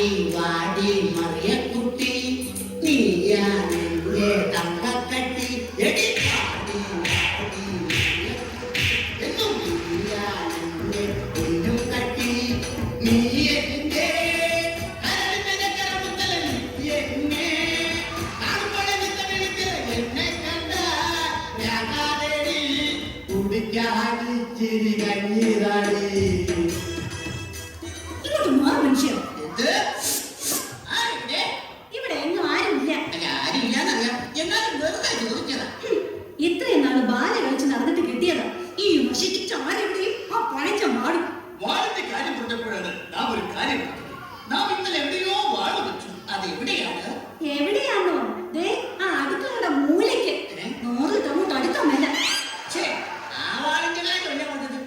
വാടി വാടി മറിയക്കുട്ടി നീയാണെന്റെ തങ്കക്കട്ടി എടി വാടി വാടി എന്നും നീയാണെന്റെ പൊന്നും കട്ടി നീ എന്റെ എന്നെ കാണുമ്പോൾ എന്നെ കണ്ട ഞാനാടി കുടിക്കാടി ചിരി കഞ്ഞിരാടി മനുഷ്യൻ ഇവിടെ എങ്ങും ആരുമില്ല. ആരുമില്ലാന്നറിയാം, എന്നാലും വെറുതെ ചോദിച്ചതാ. ഇത്രയും നാള് ബാല കളിച്ച് നടന്നിട്ട് കിട്ടിയതാ ഈ നശിച്ച ആരെവിടെയും ആ പഴച്ച മാടും. വാളിന്റെ കാര്യം പറഞ്ഞപ്പോഴാണ് നാം ഒരു കാര്യം നാം ഇന്നലെ എവിടെയോ വാള് വെച്ചു. അത് എവിടെയാണ്? എവിടെയാണോ? ദേ ആ അടുക്കളയുടെ മൂലയ്ക്ക് 100 അങ്ങോട്ട് അടുത്തമല്ല. ആ വാളിന്റെ കാര്യമല്ല പറഞ്ഞത്,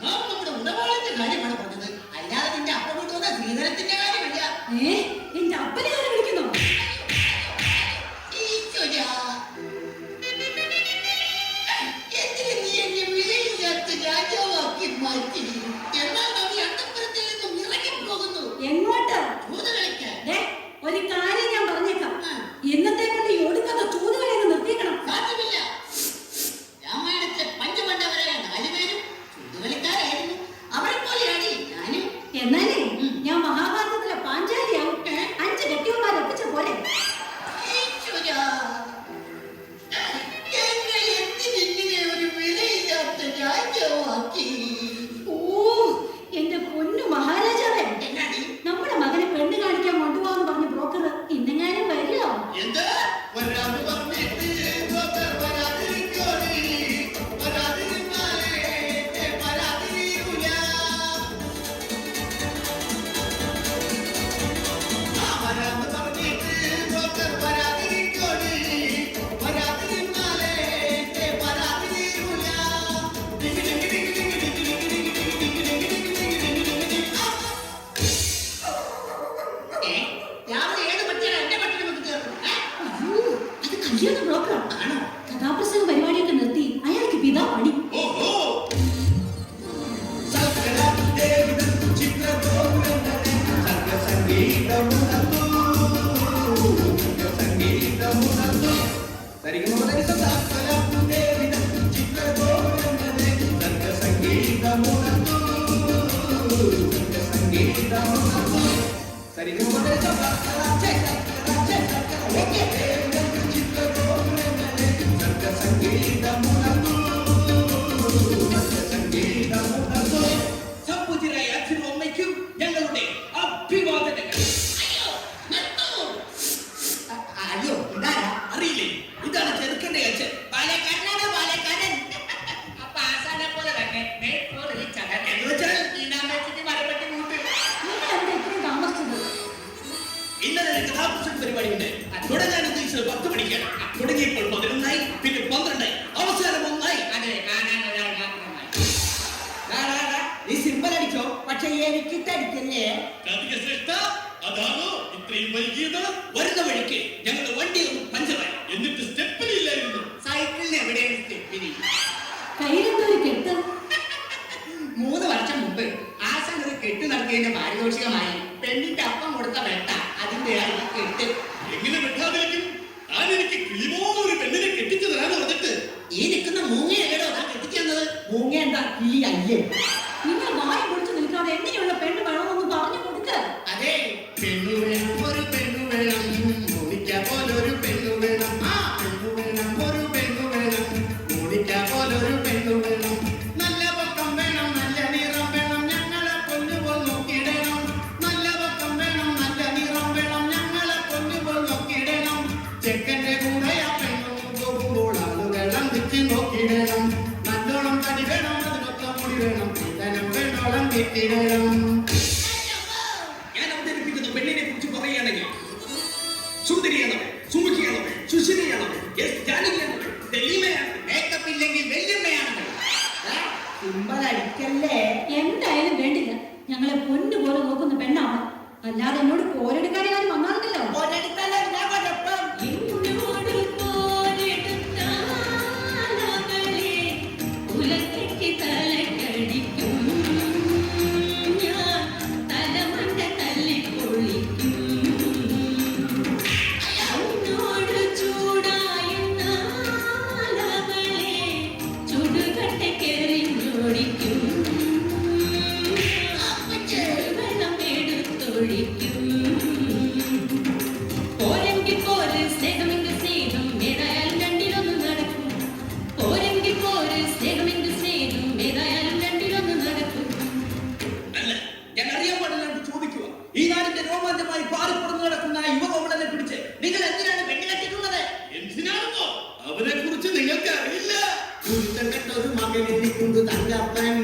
നാം നമ്മുടെ ഉടവാളിന്റെ കാര്യമാണ് പറഞ്ഞത്. അല്ലാതെ നിന്റെ അപ്പം കൊണ്ടുവന്ന ശ്രീധരത്തിന്റെ കാര്യമല്ല. എന്റെ അപ്പനെ ആരെ വിളിക്കുന്നോ? എന്തിനു നീ എന്നെ വിലയില്ലാത്ത രാജാവാക്കി മാറ്റി? എന്നാൽ നാം ഈ അന്തപ്പുരത്തിൽ നിന്നും ഇറങ്ങിപ്പോകുന്നു. എങ്ങോട്ട്? ചൂത് കളിക്കാൻ. ഒരു കാര്യം ഞാൻ പറഞ്ഞേക്കാം, ഇന്നത്തെ കൊണ്ട് ഈ ഒടുക്കുന്ന ചൂതുകളെ നിർത്തിക്കണം. സാധ്യമല്ല. രാമായണത്തിലെ പഞ്ചമണ്ഡവരായ 4 പേരും ചൂതുകളിക്കാരായിരുന്നു. അവരെ പോലെയാണ് ഞാനും. എന്നാലേ ഞാൻ മഹാഭാരതത്തിലെ പാഞ്ചാലിയാവും. 5 കെട്ടിയന്മാരെ ഒപ്പിച്ച പോലെ. എന്റെ പൊന്നു മഹാരാജാവേ, നമ്മുടെ മകനെ പെണ്ണ് കാണിക്കാൻ കൊണ്ടുപോകാന്ന് പറഞ്ഞ ബ്രോക്കർ ഇന്നെങ്ങാനും വരില്ലോ? കഥാപ്രസംഗ പരിപാടിയൊക്കെ നിർത്തി അയാൾക്ക് പിതാ പണി. ഞങ്ങളുടെ അഭിവാദനങ്ങൾ. അയ്യോ, ഇതാരാ? അറിയില്ലേ? ഇതാണ് ചെറുക്കന്റെ അച്ഛൻ. പാലക്കാരനാണ്, പാലക്കാരൻ. അപ്പൊ ആസാനെ പോലെ തന്നെ എന്ന് വെച്ചാൽ മരപ്പെട്ടി കൂട്ട്. ഇന്നലെ കഥാപ്രസംഗ പരിപാടിയുണ്ട്. തുടങ്ങാൻ ഉദ്ദേശിച്ചത് 10 മണിക്കാണ്. തുടങ്ങിയപ്പോൾ 11 പിന്നെ 12 അവസാനം 1. അതെ, കാണാൻ ഒരാൾ മാത്രമായി. നീ സിമ്പൽ അടിച്ചോ, പക്ഷെ എനിക്ക് തടിക്കല്ലേ? അതാണോ ഇത്രയും വൈകിയത്? വരുന്ന വഴിക്ക് ഞങ്ങളുടെ വണ്ടി ഒന്ന് പഞ്ചറായി. എന്നിട്ട് സ്റ്റെപ്പിനി ഇല്ലായിരുന്നു. സൈക്കിളിന് എവിടെയാണ് സ്റ്റെപ്പിനി? കയ്യിലെന്തൊരു കെട്ട്. 3 വർഷം മുമ്പ് ആശാൻ ഒരു കെട്ട് നടത്തിയതിന്റെ പാരിതോഷികമായി പെണ്ണിന്റെ അപ്പം കൊടുത്ത വെട്ട. അതിന്റെ കെട്ട് എങ്ങനെ വെട്ടാതിരിക്കും? താൻ എനിക്ക് കിളിമോന്നൊരു പെണ്ണിനെ കെട്ടിച്ചു തരാന്ന് പറഞ്ഞിട്ട് ഈ നിൽക്കുന്ന മൂങ്ങയല്ലോ താൻ കെട്ടിക്കുന്നത്. മൂങ്ങ എന്താ കിളി അല്ലേ? നിങ്ങൾ വായി പൊളിച്ചു നിൽക്കാതെ എങ്ങനെയുള്ള പെണ്ണ് വേണമെന്ന് പറഞ്ഞു കൊടുക്ക. അതെ, പെണ്ണു വേണം, ഒരു പെണ്ണു വേണം, മോണിക്ക പോലൊരു പെണ്ണു വേണം. ആ പെണ്ണു വേണം, ഒരു പെണ്ണു വേണം, മോണിക്ക പോലൊരു പെണ്ണു വേണം. നല്ല പൊക്കം വേണം, നല്ല നിറം വേണം, ഞങ്ങളെ പൊന്നുപോൽ നോക്കിയിടണം. നല്ല പൊക്കം വേണം, നല്ല നിറം വേണം, ഞങ്ങളെ പൊന്നുപോൽ നോക്കിയിടണം. ചെക്കന്റെ കൂടെ ആ പെണ്ണും പോകുമ്പോൾ ആളുകളെ വെച്ച് നോക്കിയിടണം. നല്ലോണം തടി വേണം, അതിനൊത്ത മുടി വേണം, ഇതനം വേണോളം കിട്ടിയിടണം. ഞാൻ അവതരിപ്പിക്കുന്ന പെണ്ണിനെ കുറിച്ച് പറയുകയാണെങ്കിൽ സുന്ദരിയാണവൾ, സുമുഖിയാണവൾ, സുശീലയാണവൾ, ജാനകിയാണവൾ, മേക്കപ്പ് ഇല്ലെങ്കിൽ വെല്ലുമ്മയാണവൾ. അടിക്കല്ലേ? എന്തായാലും വേണ്ടില്ല, ഞങ്ങളെ പൊന്നു പോലെ നോക്കുന്ന പെണ്ണാണ്. അല്ലാതെ എന്നോട് പോരെടുക്കാതെ കാര്യം വന്നാണല്ലോ. തലമണ്ട തല്ലിക്കോ ഒരു സ്നേഹമെങ്കിൽ സ്നേഹം ഏതായാലും രണ്ടിലൊന്ന് നടക്കും. അല്ല, ഞാൻ അറിയാൻ പാടില്ലാണ്ട് ചോദിക്കുക. ഈ നാടിന്റെ രോമാഞ്ചമായി പാറിപ്പുറന്നു നടക്കുന്ന ആ യുവകോമളനെ പിടിച്ച് നിങ്ങൾ എന്തിനാണ് പെണ്ണുകെട്ടിട്ടുള്ളത്? എന്തിനാണെന്നോ അവരെ കുറിച്ച് നിങ്ങൾക്ക് അറിയില്ല. ഒരു മകനെനിക്കുണ്ട് തങ്കപ്പൻ,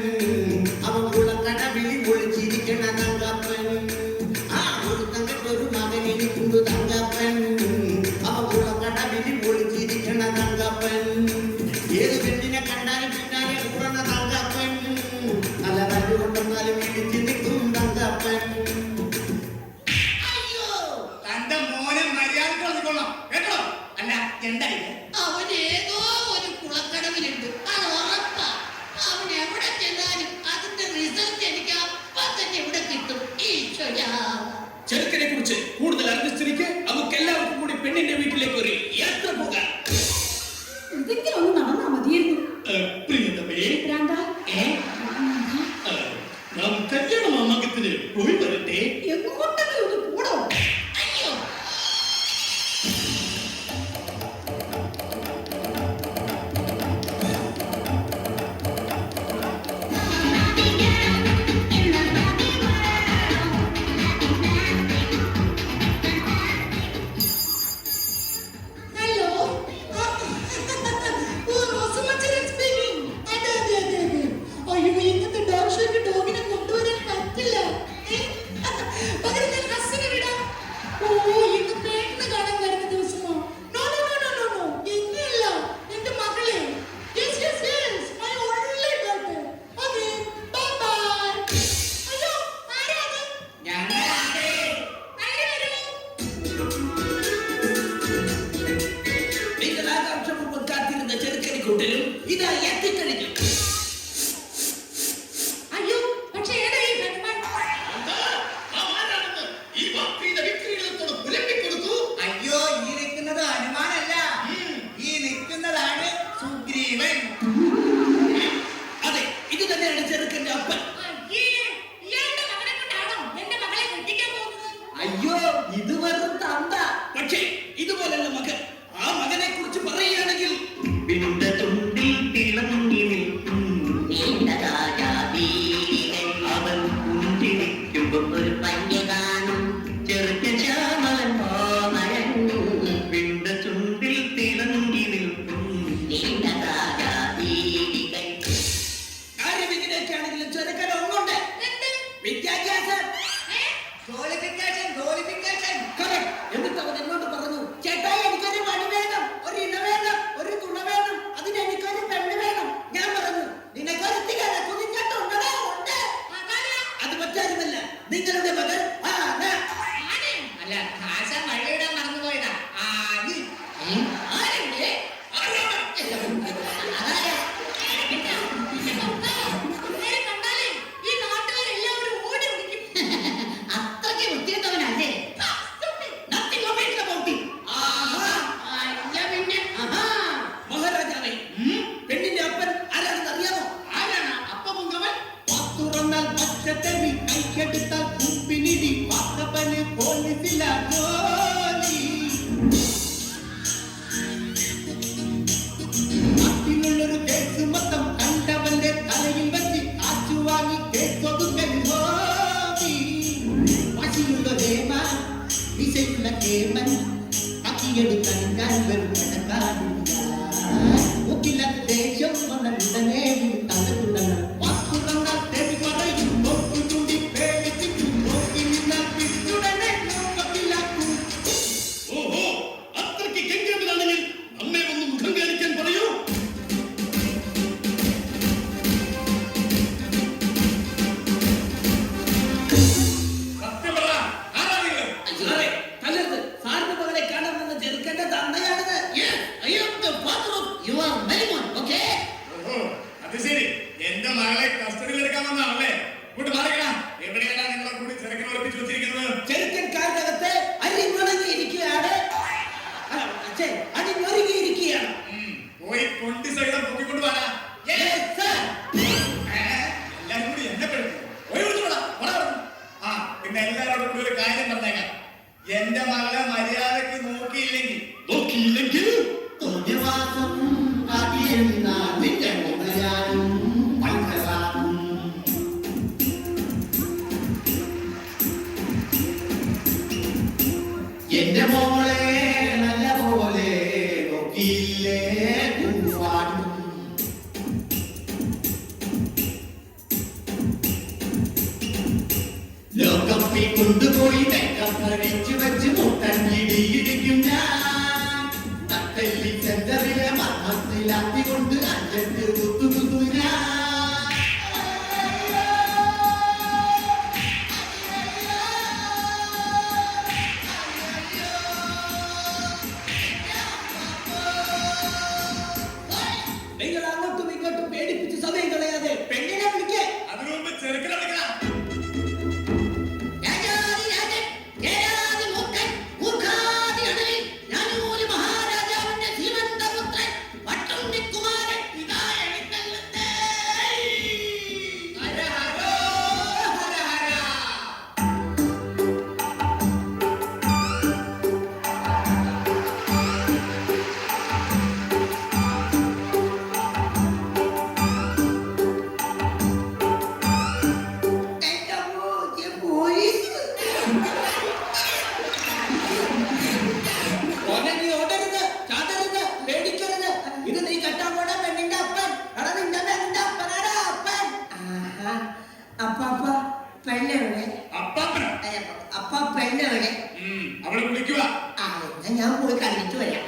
അവൻ കുളക്കടവിളി ഒളിച്ചിരിക്കണ തങ്കപ്പൻ. ആ ഒരു തങ്കത്തൊരു മകനെനിക്കുണ്ട് തങ്കപ്പൻ, അവൻ കുളക്കടവിളി ഒളിച്ചിരിക്കണ തങ്കപ്പൻ. ഏത് പെണ്ണിനെ കണ്ടാലും പിന്നാലെ കൂറണ തങ്കപ്പൻ, നല്ല തല്ലു കൊണ്ടെന്നാലും ഇടിച്ചു നിൽക്കും തങ്കപ്പൻ. അയ്യോ തന്റെ മോനെ മര്യാദ കളഞ്ഞിക്കൊള്ളാം കേട്ടോ. അല്ല, എന്താ ഇത്? അവൻ ഏതോ ഒരു കുളക്കടവിലുണ്ട്, അത് ഉറപ്പാ. അവൻ എവിടെ ചെന്നാലും അതിന്റെ റിസൾട്ട് എനിക്ക് അപ്പം തന്നെ ഇവിടെ കിട്ടും. ഈശ്വരാ, ചെറുക്കനെ കുറിച്ച് കൂടുതൽ അറിഞ്ഞ നമുക്ക് എല്ലാവർക്കും കൂടി പെണ്ണിന്റെ വീട്ടിലേക്ക് ഒരു യാത്ര പോകാം. എന്തെങ്കിലും ഒന്ന് നടന്നാ മതിയായിരുന്നു. പ്രിയതമേ, ഭ്രാന്താ? നാം കല്യാണ മാമാങ്കത്തിന് പോയി വരട്ടെ. എങ്ങോട്ടെങ്കിലും ഒന്ന് കൂടോ? അയ്യോ, ഹലോ. ഓ, റോസമ്മച്ചൻ സ്പീക്കിംഗ്. അതെ അതെ അതെ അതെ. അയ്യോ, ഇന്നത്തെ ഡോക്ടർക്ക് ഡോഗിനെ കൊണ്ടുവരാൻ പറ്റില്ല. പകരം ഞാൻ ഹസ്സിനെ വിടാം. ഓ, ഇന്ന് പേരിന് കാണാൻ വരുന്ന ദിവസമോ? No no no no no no, ഇന്നല്ല, എന്റെ മകളെ. Yes yes yes, my only daughter. Okay, bye bye. അയ്യോ, ആരാ അത്? ഞങ്ങളാണ്. ആര് വരൂ? നിങ്ങൾ ആകാംക്ഷപൂർവ്വം കാത്തിരുന്ന ചെറുക്കനെ കൂട്ടരും ഇതാ എത്തിക്കഴിഞ്ഞു. അയ്യോ, പക്ഷേ ഏതാ ഈ ഹനുമാൻ? എന്താ? നാം ആരാണെന്ന് ഈ ഭക്തിയുടെ വിക്രികളത്തോട് പുലമ്പിക്കൊടുത്തു. അയ്യോ, ഈ നിൽക്കുന്നത് ഹനുമാനല്ല, ഈ നിൽക്കുന്നതാണ് സുഗ്രീവൻ. അതെ, ഇത് തന്നെയാണ് ചെറുക്കന്റെ അപ്പൻ. അയ്യേ, ഇയാളുടെ മകനെ കൊണ്ടാണോ എന്റെ മകളെ കെട്ടിക്കാൻ പോകുന്നത്? അയ്യോ, ഇത് വെറും തന്ത. പക്ഷേ ഇതുപോലുള്ള മകൻ, ആ മകനെ കുറിച്ച് പറയുകയാണെങ്കിൽ വിണ്ട ചുണ്ടിൽ തിളങ്ങി നിൽക്കും നീണ്ട രാജാവീരൻ. അവൻ പുഞ്ചിരിക്കുമ്പോൾ ഒരു പഞ്ഞ കാണും ചെറുക്ക ശ്യാമൻ കോമരൻ. വിണ്ട ചുണ്ടിൽ തിളങ്ങി നിൽക്കും നീണ്ട രാജാവീരൻ. കാര്യം ഇങ്ങനെയൊക്കെയാണെങ്കിലും ചെറുക്കൻ ഒന്നുണ്ട്, എന്ത്? വിദ്യാഭ്യാസം. Qualification, qualification. Correct. എന്നിട്ട് അവൻ എന്നോട് പറഞ്ഞു, ചേട്ടായി എനിക്കൊരു വടി വേണം, ഒരു ഇണ വേണം, ഒരു തുണ വേണം, അതിന് എനിക്കൊരു പെണ്ണ് വേണം. ഞാൻ പറഞ്ഞു, നിനക്കൊരു തികല കുതിഞ്ഞിട്ടുണ്ടോ? ഉണ്ട്. മകനാ? അത് മറ്റാരുമല്ല, നിങ്ങളുടെ മകൻ ആന. ആരെ? അല്ല, ആശാൻ വഴിയിടാൻ മറന്നുപോയതാ. ആനി. ആരെവിടെ? ആരാണ്? അതാരാ? നേരെ കണ്ടാലേ ഈ നാട്ടുകാരെല്ലാവരും ഓടി വിളിക്കും. അത്രയ്ക്ക് വൃത്തിയിട്ടവനല്ലേ? Nothing of it about it. ആഹാ. അല്ല പിന്നെ. ആഹാ. മഹാരാജാവേ, പെണ്ണിന്റെ അപ്പൻ ആരാണെന്ന് അറിയാമോ? ആരാണ് അപ്പമുങ്കവൻ? പത്തുറന്നാൽ പച്ചത്തറി കൈക്കെടുത്താൽ കുപ്പിനിടി പാക്കപ്പന് പോലീസില്ല ജോലി. നാട്ടിലുള്ളൊരു കേസ് മൊത്തം കണ്ടവന്റെ തലയിൽ വെച്ച് കാച്ചു വാങ്ങി കേസൊതുക്കൽ ഹോബി. പശിയുള്ള ഹേമ വിശയുള്ള കേമൻ കക്കിയെടുക്കാൻ ഞാൻ വെറും കടക്കാടില്ല. മുക്കില്ലാത്ത ദേഷ്യം വന്നുടനെ തലത്തുടങ്ങൾ പത്തുറന്നാൽ തെറി പറയും നോക്കു ചൂണ്ടി പേടിപ്പിക്കും. നോക്കി നിന്നാൽ പിറ്റുടനെ നോക്കത്തില്ലാക്കും. ഓഹോ, അത്രയ്ക്ക് ഗംഭീരനാണെങ്കിൽ നമ്മെ ഒന്ന് മുഖം കാണിക്കാൻ പറയൂ. സത്യം പറ, ആരാ നിങ്ങൾ? സാറേ, കല്ലരുത്. സാറിന്റെ മകളെ കാണാൻ വന്ന ചെറുക്കന്റെ തന്തയാണിത്. Yes, I am the father of You are very good, okay? ഓഹോ, അത് ശരി. എന്റെ മകളെ കസ്റ്റഡിയിൽ എടുക്കാൻ വന്നാണല്ലേ? ഇങ്ങോട്ട് മാറിക്കടാ. എവിടെയാണ് നിങ്ങളെ കൂടി ചെറുക്കനെ ഒളിപ്പിച്ചു വെച്ചിരിക്കുന്നത്? ചെറുക്കൻ കാറിനകത്ത് അരിഞ്ഞൊണങ്ങിയിരിക്കുകയാണ്. അരിഞ്ഞൊരുങ്ങിയിരിക്കുകയാണ്. പോയി കൊണ്ടി സഹിതം പൊക്കിക്കൊണ്ട് പോരാ. Yes, sir. എല്ലാരും കൂടി എന്നെ പെടുത്തു. പോയി വിളിച്ചോടാ. ആ, പിന്നെ എല്ലാവരോടും കൂടി ഒരു കാര്യം പറഞ്ഞേക്കാം. എന്റെ മകളെ മര്യാദക്ക് നോക്കിയില്ലെങ്കിൽ തോന്നിവാസം കാട്ടിയെന്നാ നിന്റെ മുതൽ എന്റെ മോളെ നല്ല പോലെ നോക്കിയില്ലേ പൂവാടും. ലോകപ്പിൽ കൊണ്ടുപോയി തെക്കപ്പഴിച്ചു വെച്ച് മുട്ടഞ്ഞിടിയിടിക്കും ഞാൻ. നട്ടെല്ലി സെന്ററിലെ മർമ്മത്തിലാത്തിക്കൊണ്ട് അഞ്ചെട്ട് കുത്തുകുത്തു ഞാൻ. നിങ്ങൾ അങ്ങോട്ടും ഇങ്ങോട്ടും പേടിപ്പിച്ച് സമയം കളയാതെ പെണ്ണിനെ വിളിക്കേ. അതിനു മുമ്പ് ചെറുക്കനെ വിളിക്കണം. രാജാതിരാജൻ, ജയരാതിമൂക്കൻ, മൂർഖാതിരണലിൽ ഞാനൂര് മഹാരാജാവിന്റെ ശ്രീമന്തപുത്രൻ വട്ടുണ്ണിക്കുമാരൻ ഇതാ എഴുന്നള്ളുന്നേ. ഹര ഹരോ, ഹര ഹര. എന്റെ മോനെ പോലീസ്. മോനെ നീ ഓടരുത്, ചാടരുത്, പേടിക്കരുത്. ഇത് നീ കെട്ടാൻ പോണ പെണ്ണിന്റെ അപ്പൻ. എടാ നിന്റെ പെണ്ണിന്റെ അപ്പനാടാ അപ്പൻ. അപ്പാപ്പ പെണ്ണെവിടെ? അപ്പാപ്പനോ? അപ്പ പെണ്ണെവിടെ? അവള് വിളിക്കുക. ആ എന്നാ ഞാൻ പോയി കണ്ടിട്ട് വരാം.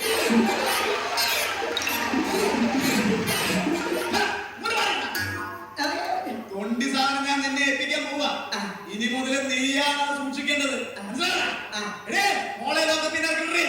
തൊണ്ടി സാധനം ഞാൻ നിന്നെ എത്തിക്കാൻ പോവാ. ഇനി മുതൽ നീയാണ് സൂക്ഷിക്കേണ്ടത്. മനസ്സിലായോ? എടേ, മോളെ ലോകത്തിന് ഇറക്കിടേ.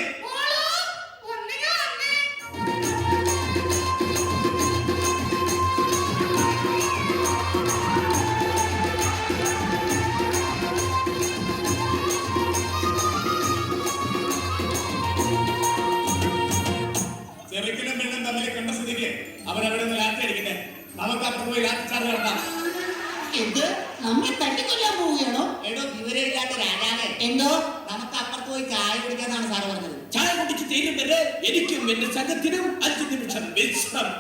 ചെറുക്കനും പെണ്ണും തമ്മിൽ കണ്ട സ്ഥിതിക്ക് അവരവിടെ നിന്ന് ലാത്തി അടിക്കട്ടെ. നമുക്ക് അപ്പുറത്ത് പോയി ലാത്തി ചാർജ് നടത്താം. എന്ത് നമ്മെ തട്ടിക്കൊല്ലാൻ പോവുകയാണോ? എടോ വിവരമില്ലാത്ത രാജാവേ, എന്തോ നമുക്ക് അപ്പുറത്ത് പോയി ചായ കുടിക്കാന്നാണ് സാറ് പറഞ്ഞത്. ചായ കുടിച്ച് തീരും വരെ എനിക്കും എന്റെ സംഘത്തിനും 5 നിമിഷം വിശ്രമം.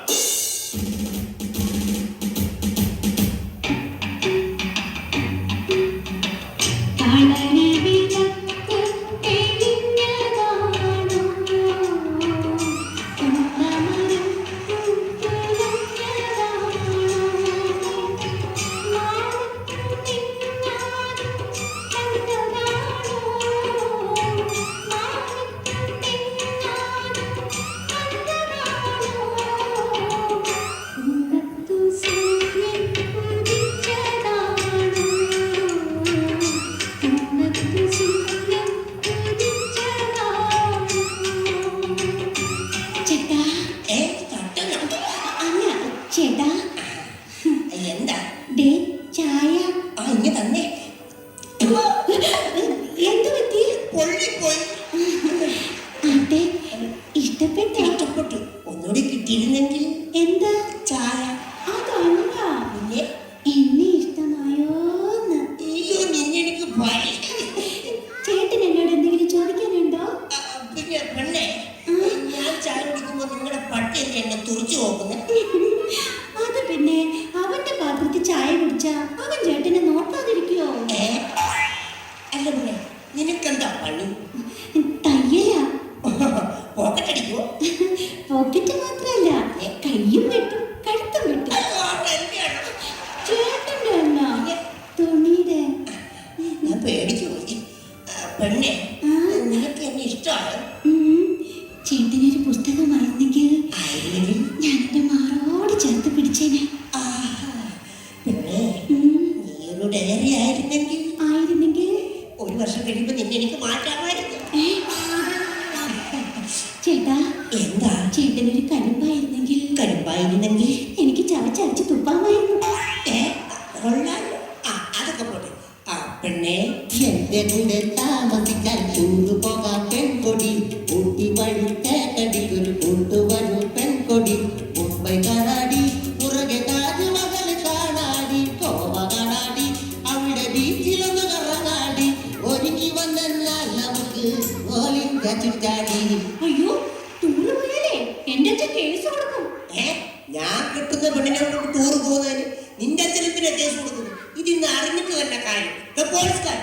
ചേട്ടാ എന്താ? ദേ ചായ. ആ ഇങ്ങ തന്നെ. എന്ത് പറ്റി? പൊള്ളിപ്പോയി. അതെ ഇഷ്ടപ്പെട്ടോ? ഇഷ്ടപ്പെട്ടു. ഒന്നുകൂടി കിട്ടിയിരുന്നെങ്കിൽ. എന്താ ചായ. അതല്ല പിന്നെ എന്നെ ഇഷ്ടമായോന്ന്. അയ്യോ നിന്നെ എനിക്ക് ഭയങ്കര. ചേട്ടൻ എന്നോട് എന്തെങ്കിലും ചോദിക്കാനുണ്ടോ? പിന്നെ പെണ്ണെ, ഞാൻ ചായ കുടിക്കുമ്പോ നിങ്ങളുടെ പട്ടി എന്ത് എന്നെ തുറച്ചു നോക്കുന്നത്? അത് പിന്നെ അവന്റെ പാത്രത്തിൽ ചായ കുടിച്ചാ അവൻ ചേട്ടനെ നോക്കാതിരിക്കുവോ? അല്ല പെണ്ണെ, നിനക്കെന്താ പണി? തയ്യലാ. പോക്കറ്റടിക്കോ? പോക്കറ്റ് മാത്രല്ല കയ്യും വെട്ടും കഴുത്തും വെട്ടും. ചേട്ടന്റെ എന്നാ തുണിയുടെ. ഞാൻ പേടിച്ചു പോയി. പെണ്ണെ, നിനക്ക് എന്നെ ഇഷ്ടമാണ്. ചേട്ടനൊരു പുസ്തകം ആയിരുന്നെങ്കിൽ ആയിരുന്നെങ്കിൽ ഞാൻ എന്റെ മാറോട് ചേർത്ത് പിടിച്ചേനെ. പെണ്ണെ, നീയൊരു ഡയറി ആയിരുന്നെങ്കിൽ ആയിരുന്നെങ്കിൽ 1 വർഷം കഴിയുമ്പോ നിന്നെ എനിക്ക് മാറ്റാമായിരുന്നു. ചേട്ടാ എന്താ? ചേട്ടനൊരു കരിമ്പായിരുന്നെങ്കിൽ കരുമ്പായിരുന്നെങ്കിൽ എനിക്ക് ചവച്ചരച്ച് തുപ്പാമായിരുന്നു. കൊള്ളാലോ. അതൊക്കെ പോട്ടെ. പെണ്ണെ, എന്റെ കൂടെ താമസിക്കാൻ കൊണ്ടുപോകാൻ പെൺകൊടി. ഊട്ടി വഴി തേക്കടിക്ക് ഒരു കൊണ്ടുവരും പെൺകൊടി. മുംബൈ കാണാടി, പുറകെ താജ്മഹൽ കാണാടി, ഗോവ കാണാടി, അവിടെ ബീച്ചിലൊന്ന് കറങ്ങാടി. ഒരുങ്ങി വന്നാൽ നമുക്ക് ഓലിംഗ ചുറ്റാടി. അയ്യോ ടൂറ് പോയാലേ എന്റെ അച്ഛൻ കേസ് കൊടുക്കും. ഞാൻ കിട്ടുന്ന പെണ്ണിനെ കൊണ്ട് ടൂർ പോകുന്നതിന് നിന്റെ അച്ഛനത്തിനെ കേസ് കൊടുക്കുന്നു. ഇതിന്ന് അറിഞ്ഞിട്ട് തന്നെ കാര്യം. പോലീസുകാർ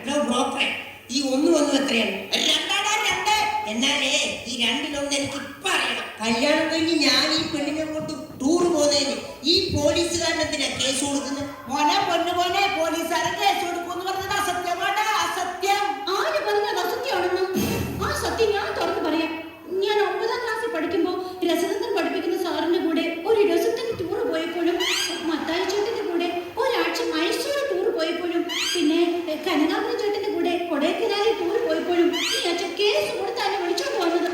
ബ്രോക്കറെ ഈ ഒന്ന് വന്നു എത്രയാണ്? രണ്ടാടാ രണ്ട്. എന്നാലേ ഈ രണ്ടിലൊന്ന് എനിക്ക് ഇപ്പൊ അറിയണം. കല്യാണം കഴിഞ്ഞ് ഞാൻ ഈ പെണ്ണിനെ കൊണ്ട് ടൂർ പോകുന്നതിന് ഈ പോലീസുകാരനെന്തിനാ കേസ് കൊടുക്കുന്നത്? മോനെ പൊന്നു മോനെ, പോലീസുകാരൻ കേസ് കൊടുക്കുമെന്ന് പറഞ്ഞത് അസത്യമാടാ, അസത്യം. ആര് പറഞ്ഞത് അസത്യമാണെന്ന്? ആ സത്യം ഞാൻ തുറന്നു പറയാം. ഞാൻ 9ാം ക്ലാസ്സിൽ പഠിക്കുമ്പോൾ രസതന്ത്രം പഠിപ്പിക്കുന്ന സാറിന്റെ കൂടെ ഒരു രസത്തിന് ടൂർ പോയപ്പോഴും, മത്തായി ചേട്ടന്റെ കൂടെ ഒരാഴ്ച മൈസൂർ ടൂർ പോയപ്പോഴും, പിന്നെ കനകാപുരം ചേട്ടന്റെ കൂടെ കൊടൈക്കനാലിൽ ടൂർ പോയപ്പോഴും ഈ അച്ഛൻ കേസ് കൊടുത്താണ് വിളിച്ചോണ്ട് വന്നത്.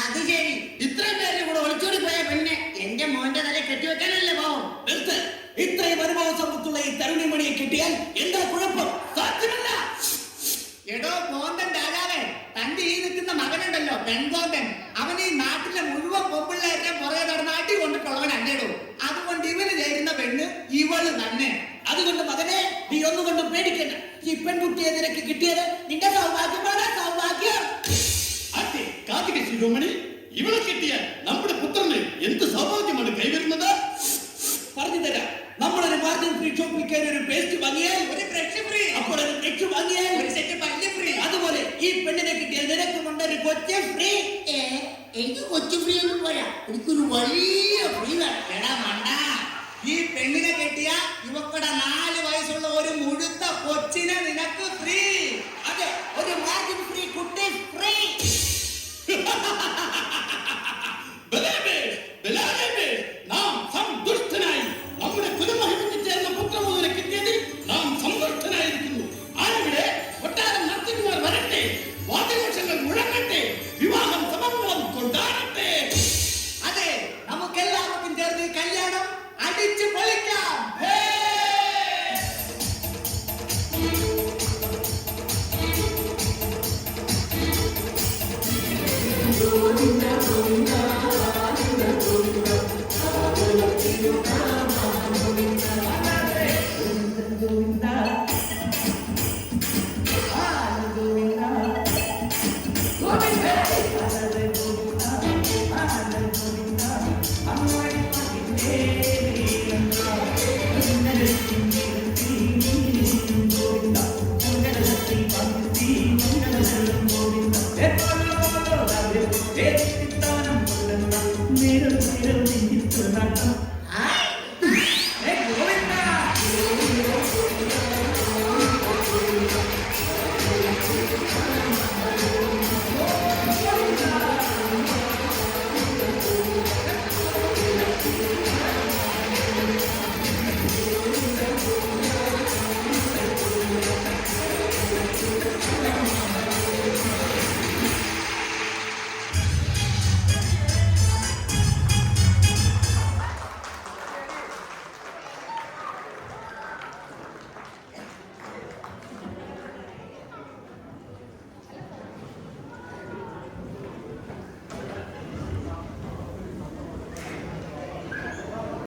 അത് ശരി, ഇത്രയും പേര് കൂടെ ഒളിച്ചോടി പോയ പെണ്ണെ എന്റെ മോന്റെ തല കെട്ടിവെക്കാനല്ലേ പാവം. നിർത്ത്. ഇത്രയും അനുഭവ സമ്പത്തുള്ള ഈ തരുണിമണിയെ കിട്ടിയാൽ എന്താ കുഴപ്പം? സാധ്യമല്ല. എടോ കോന്തൻ രാജാവേ, തന്റെ ഈ നിൽക്കുന്ന മകനുണ്ടല്ലോ പെൺകോന്തൻ, അവൻ ഈ നാട്ടിലെ മുഴുവൻ പൊമ്പിള്ളേരുടെ പുറകെ നടന്ന് അടി കൊണ്ടിട്ടുള്ളവനല്ലേടോ. അതുകൊണ്ട് ഇവന് ചേരുന്ന പെണ്ണ് ഇവള് തന്നെ. അതുകൊണ്ട് മകനെ, നീ ഒന്നുകൊണ്ടും പേടിക്കണ്ട. ഈ പെൺകുട്ടിയെ നിനക്ക് കിട്ടിയത് നിന്റെ സൗഭാഗ്യമാണ്, സൗഭാഗ്യം. അതെ, കാർത്തിക ശിരോമണി, ഇവളെ കിട്ടിയാൽ നമ്മുടെ പുത്രന് എന്ത് സൗഭാഗ്യമാണ് കൈവരുന്നത്? പറഞ്ഞു തരാം. നമ്മളൊരു മാർജിൻ ഫ്രീ ഷോപ്പിൽ കയറി ഒരു പേസ്റ്റ് വാങ്ങിയാൽ ഒരു ബ്രഷ് ഫ്രീ, അപ്പോൾ ഒരു ബ്രഷ് വാങ്ങിയാൽ ഒരു സെറ്റ് പല്ല് ഫ്രീ. അതുപോലെ ഈ പെണ്ണിനെ കിട്ടിയാൽ നിനക്കുമുണ്ട് ഒരു കൊച്ചു ഫ്രീ. എനിക്ക് കൊച്ചു ഫ്രീ ഒന്നും പോരാ, എനിക്കൊരു വലിയ ഫ്രീ വേണം. എടാ മണ്ട, ഈ പെണ്ണിനെ കെട്ടിയ ഇവക്കടെ 4 വയസ്സുള്ള ഒരു മുഴുത്ത കൊച്ചിനെ നിനക്ക് ഫ്രീ. അതെ, ഒരു മാർജിൻ ഫ്രീ കുട്ടി ഫ്രീ. ബലാബേഷ്, ബലാബേഷ്, നാം സന്തുഷ്ടനായി. നമ്മുടെ കുലമഹിമയ്ക്ക് ചേർന്ന പുത്രമോദനെ കിട്ടിയതിൽ നാം സന്തുഷ്ടനായിരിക്കുന്നു. ആരുടെ കൊട്ടാരം നർത്തകിമാർ വരട്ടെ, വാദ്യഘോഷങ്ങൾ മുഴങ്ങട്ടെ, വിവാഹം സമൂഹം കൊണ്ടാടട്ടെ. അതെ, നമുക്കെല്ലാവർക്കും ചേർന്ന് ഈ കല്യാണം അടിച്ചു പൊളിക്കാം. ഹേ!